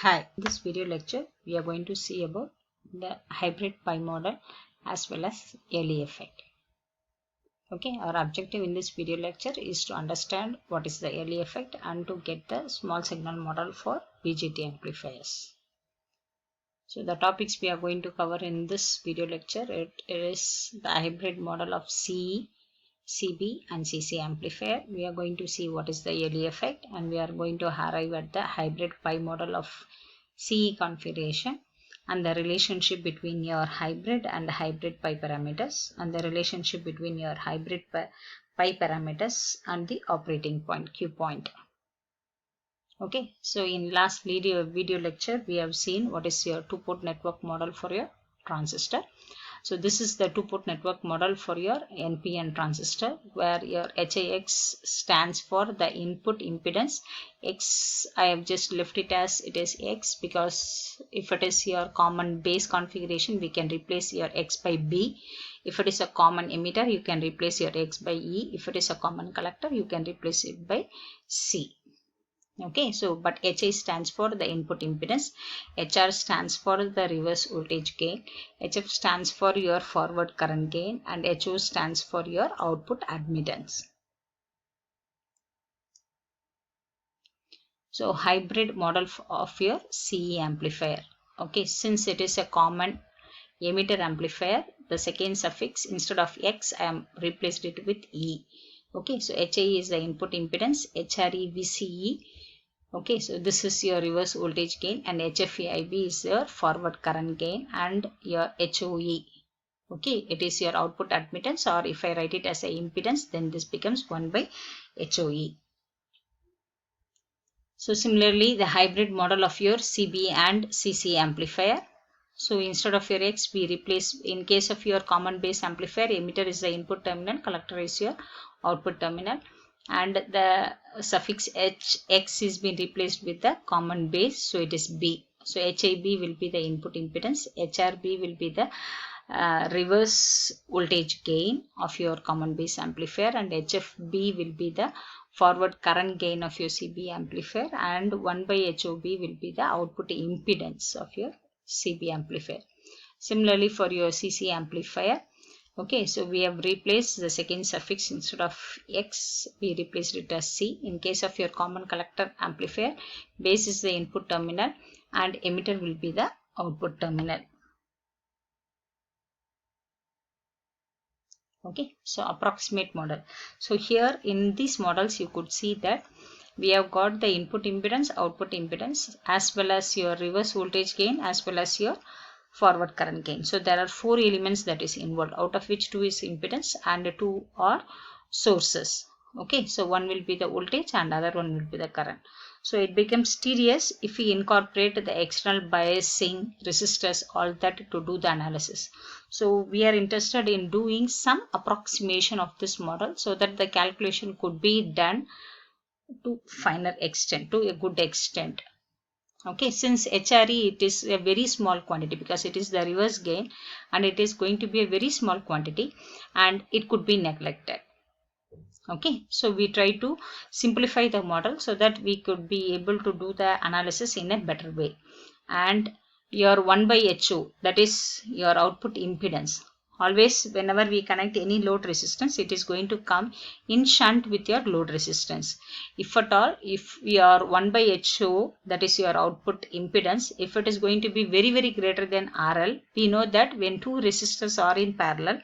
Hi, in this video lecture we are going to see about the hybrid pi model as well as Rayleigh effect. Okay, our objective in this video lecture is to understand what is the Rayleigh effect and to get the small signal model for BJT amplifiers. So the topics we are going to cover in this video lecture, it is the hybrid model of CE, CB and CC amplifier. We are going to see what is the Rayleigh effect, and we are going to arrive at the hybrid pi model of CE configuration and the relationship between your hybrid and hybrid pi parameters, and the relationship between your hybrid pi parameters and the operating point Q point. Okay, so in last video lecture we have seen what is your two-port network model for your transistor. So this is the two-port network model for your NPN transistor, where your HIX stands for the input impedance. X, I have just left it as it is X, because if it is your common base configuration, we can replace your X by B. If it is a common emitter, you can replace your X by E. If it is a common collector, you can replace it by C. Okay, so but HI stands for the input impedance, HR stands for the reverse voltage gain, HF stands for your forward current gain, and HO stands for your output admittance. So hybrid model of your CE amplifier. Okay, since it is a common emitter amplifier, the second suffix instead of X I am replaced it with E. Okay, so HI is the input impedance, HRE VCE. Okay, so this is your reverse voltage gain, and HFEIB is your forward current gain, and your HOE. Okay, it is your output admittance, or if I write it as a impedance, then this becomes 1 by HOE. So similarly, the hybrid model of your CB and CC amplifier. So instead of your X, we replace, in case of your common base amplifier, emitter is the input terminal, collector is your output terminal, and the suffix X is being replaced with the common base, so it is B. So HIB will be the input impedance, HRB will be the reverse voltage gain of your common base amplifier, and HFB will be the forward current gain of your CB amplifier, and 1 by HOB will be the output impedance of your CB amplifier. Similarly for your CC amplifier, okay, so we have replaced the second suffix, instead of X we replaced it as C. In case of your common collector amplifier, base is the input terminal and emitter will be the output terminal. Okay, so approximate model. So here in these models you could see that we have got the input impedance, output impedance, as well as your reverse voltage gain, as well as your forward current gain. So there are 4 elements that is involved, out of which 2 is impedance and 2 are sources. Okay, so one will be the voltage and other one will be the current. So it becomes tedious if we incorporate the external biasing resistors, all that, to do the analysis. So we are interested in doing some approximation of this model so that the calculation could be done to finer extent, to a good extent. Okay, since HRE, it is a very small quantity because it is the reverse gain and it is going to be a very small quantity and it could be neglected. Okay, so we try to simplify the model so that we could be able to do the analysis in a better way. And your 1 by HO, that is your output impedance. Always whenever we connect any load resistance, it is going to come in shunt with your load resistance. If at all, if your 1 by HO, that is your output impedance, if it is going to be very, very greater than RL, we know that when 2 resistors are in parallel,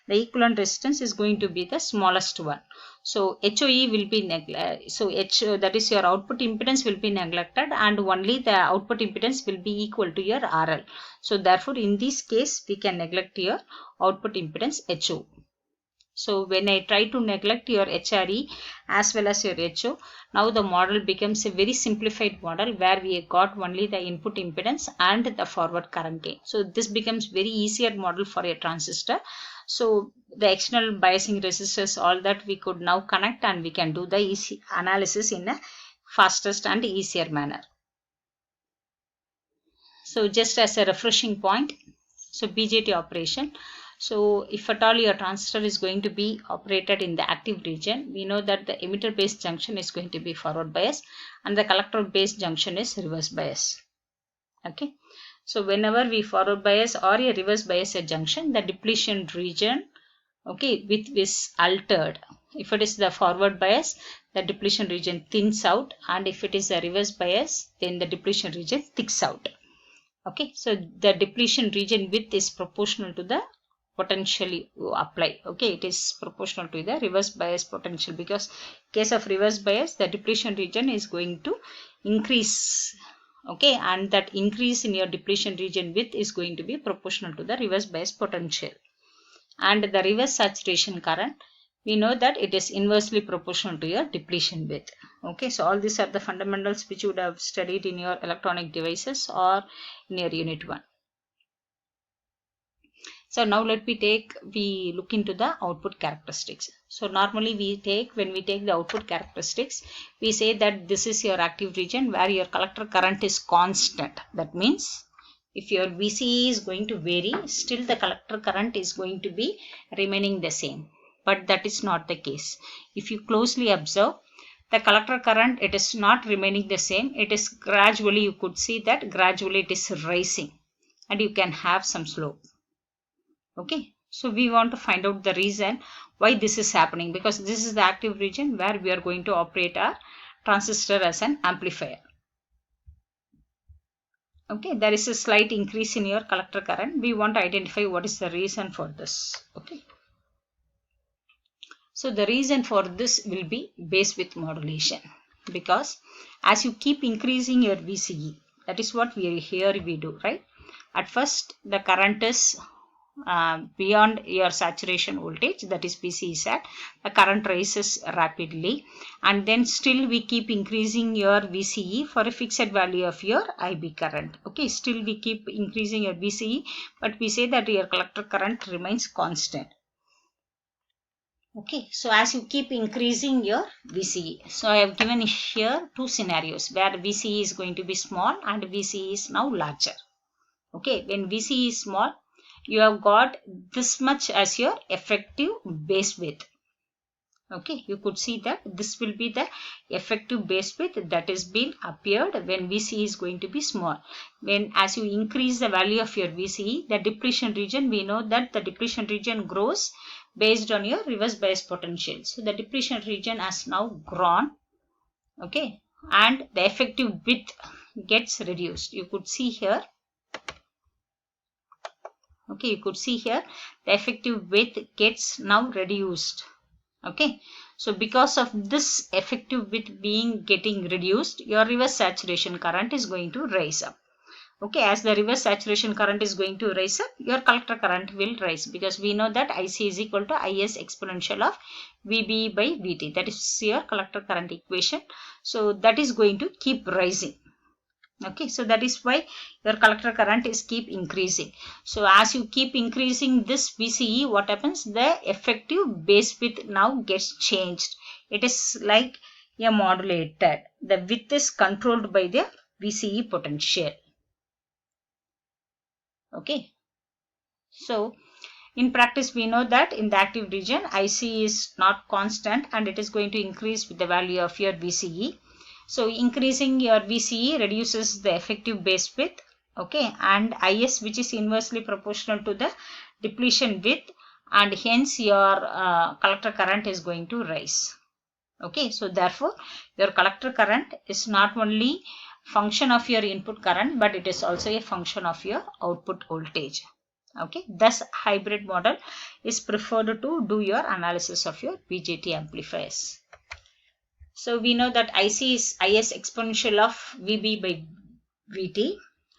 the equivalent resistance is going to be the smallest one. So HOE will be neglected. So that is your output impedance will be neglected, and only the output impedance will be equal to your RL. So therefore in this case we can neglect your output impedance HO. So when I try to neglect your HRE as well as your HO, now the model becomes a very simplified model where we got only the input impedance and the forward current gain. So this becomes very easier model for a transistor. So the external biasing resistors, all that we could now connect, and we can do the easy analysis in a fastest and easier manner. So just as a refreshing point, so BJT operation. So if at all your transistor is going to be operated in the active region, we know that the emitter base junction is going to be forward bias and the collector base junction is reverse bias. Okay, so whenever we forward bias or a reverse bias at junction, the depletion region, okay, width is altered. If it is the forward bias, the depletion region thins out, and if it is a reverse bias, then the depletion region thicks out. Okay, so the depletion region width is proportional to the potential you apply. Okay, it is proportional to the reverse bias potential, because in case of reverse bias, the depletion region is going to increase. Okay, and that increase in your depletion region width is going to be proportional to the reverse bias potential. And the reverse saturation current, we know that it is inversely proportional to your depletion width. Okay, so all these are the fundamentals which you would have studied in your electronic devices or in your unit 1. So now we look into the output characteristics. So normally when we take the output characteristics, we say that this is your active region where your collector current is constant. That means if your VCE is going to vary, still the collector current is going to be remaining the same. But that is not the case. If you closely observe, the collector current, it is not remaining the same. It is gradually, you could see that gradually it is rising, and you can have some slope. Okay, so we want to find out the reason why this is happening, because this is the active region where we are going to operate our transistor as an amplifier. Okay, there is a slight increase in your collector current. We want to identify what is the reason for this. Okay, so the reason for this will be base width modulation, because as you keep increasing your VCE, that is what we do, right? At first the current is beyond your saturation voltage, that is VCE sat, the current rises rapidly, and then still we keep increasing your VCE for a fixed value of your IB current. Okay, still we keep increasing your VCE, but we say that your collector current remains constant. Okay, so as you keep increasing your VCE, so I have given here two scenarios where VCE is going to be small and VCE is now larger. Okay, when VCE is small, you have got this much as your effective base width. Okay, you could see that this will be the effective base width that is being appeared when VCE is going to be small. When as you increase the value of your VCE, the depletion region, we know that the depletion region grows based on your reverse bias potential. So the depletion region has now grown. Okay, and the effective width gets reduced. You could see here. Okay, you could see here the effective width gets now reduced. Okay, so because of this effective width getting reduced, your reverse saturation current is going to rise up. Okay, as the reverse saturation current is going to rise up, your collector current will rise, because we know that IC is equal to IS exponential of VB by VT. That is your collector current equation. So that is going to keep rising. Okay, so that is why your collector current is keep increasing. So as you keep increasing this VCE, what happens? The effective base width now gets changed. It is like a modulator. The width is controlled by the VCE potential. Okay, so in practice we know that in the active region IC is not constant and it is going to increase with the value of your VCE. So increasing your VCE reduces the effective base width. Okay, and IS, which is inversely proportional to the depletion width, and hence your collector current is going to rise. Okay, so therefore your collector current is not only function of your input current, but it is also a function of your output voltage. Okay, thus hybrid model is preferred to do your analysis of your BJT amplifiers. So we know that IC is IS exponential of VB by VT.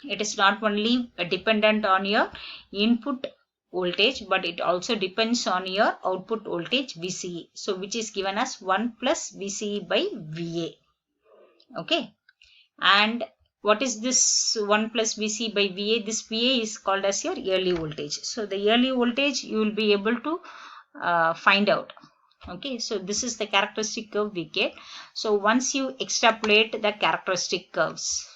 It is not only dependent on your input voltage, but it also depends on your output voltage VCE. So which is given as 1 plus VCE by VA. Okay, and what is this 1 plus VCE by VA? This VA is called as your early voltage. So the early voltage you will be able to find out. Okay, so this is the characteristic curve we get. So once you extrapolate the characteristic curves,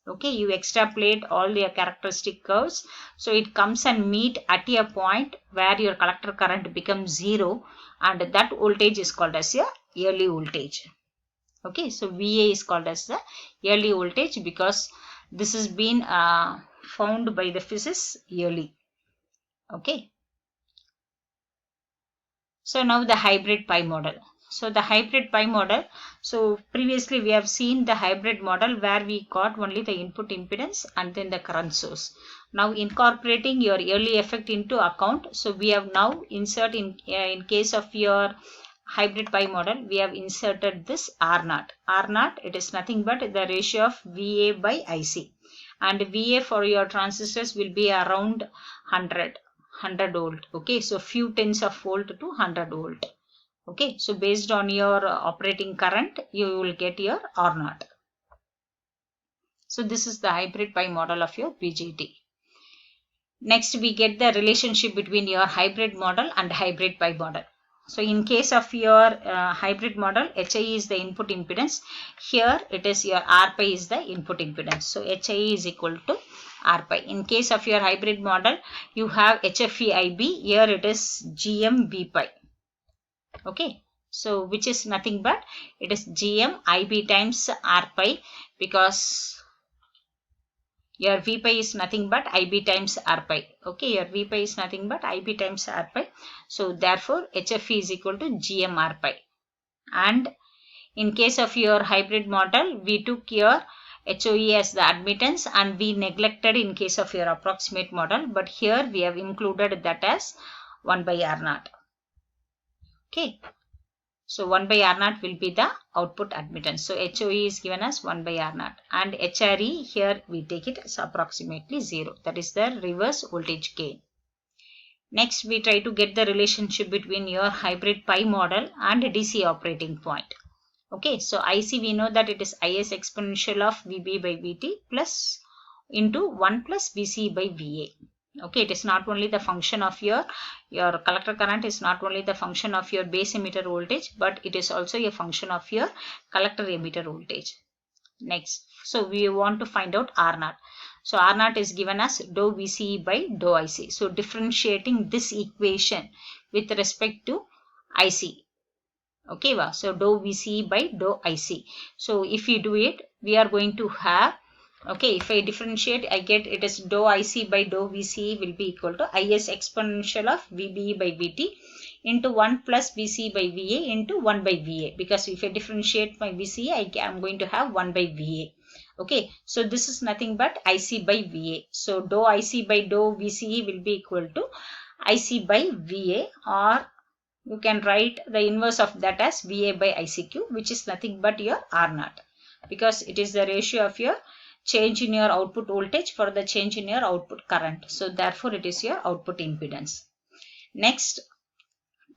okay, you extrapolate all your characteristic curves, so it comes and meet at a point where your collector current becomes 0, and that voltage is called as your early voltage. Okay, so VA is called as the early voltage because This has been found by the physicists yearly. Okay. So now the hybrid pi model. So the hybrid pi model, so previously we have seen the hybrid model where we got only the input impedance and then the current source. Now incorporating your early effect into account, so we have now insert in case of your hybrid pi model, we have inserted this R naught. R naught, it is nothing but the ratio of VA by IC, and VA for your transistors will be around 100 volt. Okay, so few tens of volt to 100 volt. Okay, so based on your operating current, you will get your R naught. So this is the hybrid pi model of your BJT. Next, we get the relationship between your hybrid model and hybrid pi model. So in case of your hybrid model, HI is the input impedance. Here it is your R pi is the input impedance. So HI is equal to R pi. In case of your hybrid model, you have HFE IB. Here it is GM V pi. Okay. So which is nothing but it is GM IB times R pi, because your V pi is nothing but IB times R pi. Okay, your V pi is nothing but IB times R pi. So therefore HFE is equal to GM R pi. And in case of your hybrid model, we took your HOE as the admittance and we neglected in case of your approximate model, but here we have included that as 1 by R naught. Okay. So 1 by R naught will be the output admittance. So HOE is given as 1 by R naught, and HRE here we take it as approximately 0. That is the reverse voltage gain. Next, we try to get the relationship between your hybrid pi model and DC operating point. Okay, so IC we know that it is IS exponential of VB by VT plus into 1 plus VC by VA. Okay, it is not only the function of your collector current is not only the function of your base emitter voltage, but it is also a function of your collector emitter voltage. Next, so we want to find out R naught. So R naught is given as dou VCE by dou IC. So differentiating this equation with respect to IC. Okay, so dou VCE by dou IC. So if you do it, we are going to have, okay, if I differentiate, I get it is dou IC by dou VCE will be equal to IS exponential of VBE by VT into 1 plus VC by VA into 1 by VA, because if I differentiate my VCE, I am going to have 1 by VA. Okay, so this is nothing but IC by VA. So dou IC by dou VCE will be equal to IC by VA, or you can write the inverse of that as VA by ICQ, which is nothing but your R naught, because it is the ratio of your change in your output voltage for the change in your output current. So therefore it is your output impedance. Next,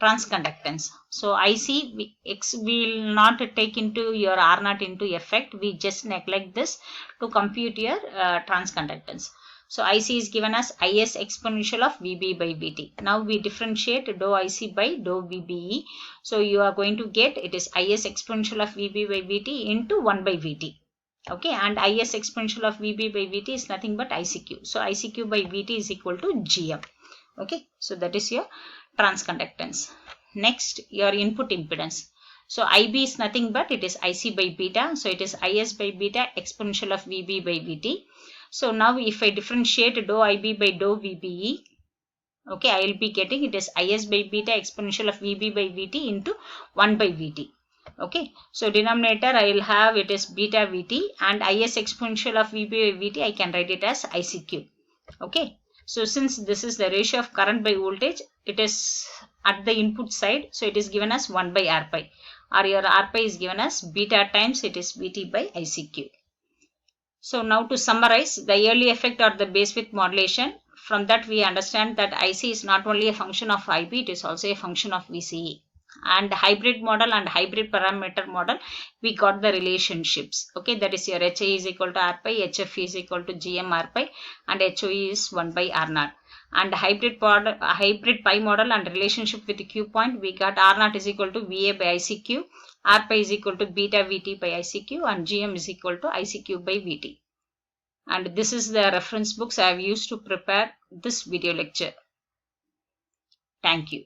transconductance. So IC we will not take into your R naught into effect. We just neglect this to compute your transconductance. So IC is given as IS exponential of VB by VT. Now we differentiate dou IC by dou VBE. So you are going to get it is IS exponential of VB by VT into 1 by VT. Okay, and IS exponential of VB by VT is nothing but ICQ. So ICQ by VT is equal to GM. Okay, so that is your transconductance. Next, your input impedance. So IB is nothing but it is IC by beta. So it is IS by beta exponential of VB by VT. So now if I differentiate dou IB by dou VBE, okay, I will be getting it is IS by beta exponential of VB by VT into 1 by VT. Okay, so denominator I will have it is beta VT, and IS exponential of VB by VT I can write it as ICQ. Okay, so since this is the ratio of current by voltage, it is at the input side, so it is given as 1 by R pi, or your R pi is given as beta times it is VT by ICQ. So now to summarize, the early effect or the base width modulation, from that we understand that IC is not only a function of IB, it is also a function of VCE. And hybrid model and hybrid parameter model, we got the relationships. Okay, that is your HI is equal to R pi, HF is equal to GM R pi, and HOE is 1 by R naught. And hybrid pi model and relationship with the Q point, we got R naught is equal to VA by ICQ, R pi is equal to beta VT by ICQ, and GM is equal to ICQ by VT. And this is the reference books I have used to prepare this video lecture. Thank you.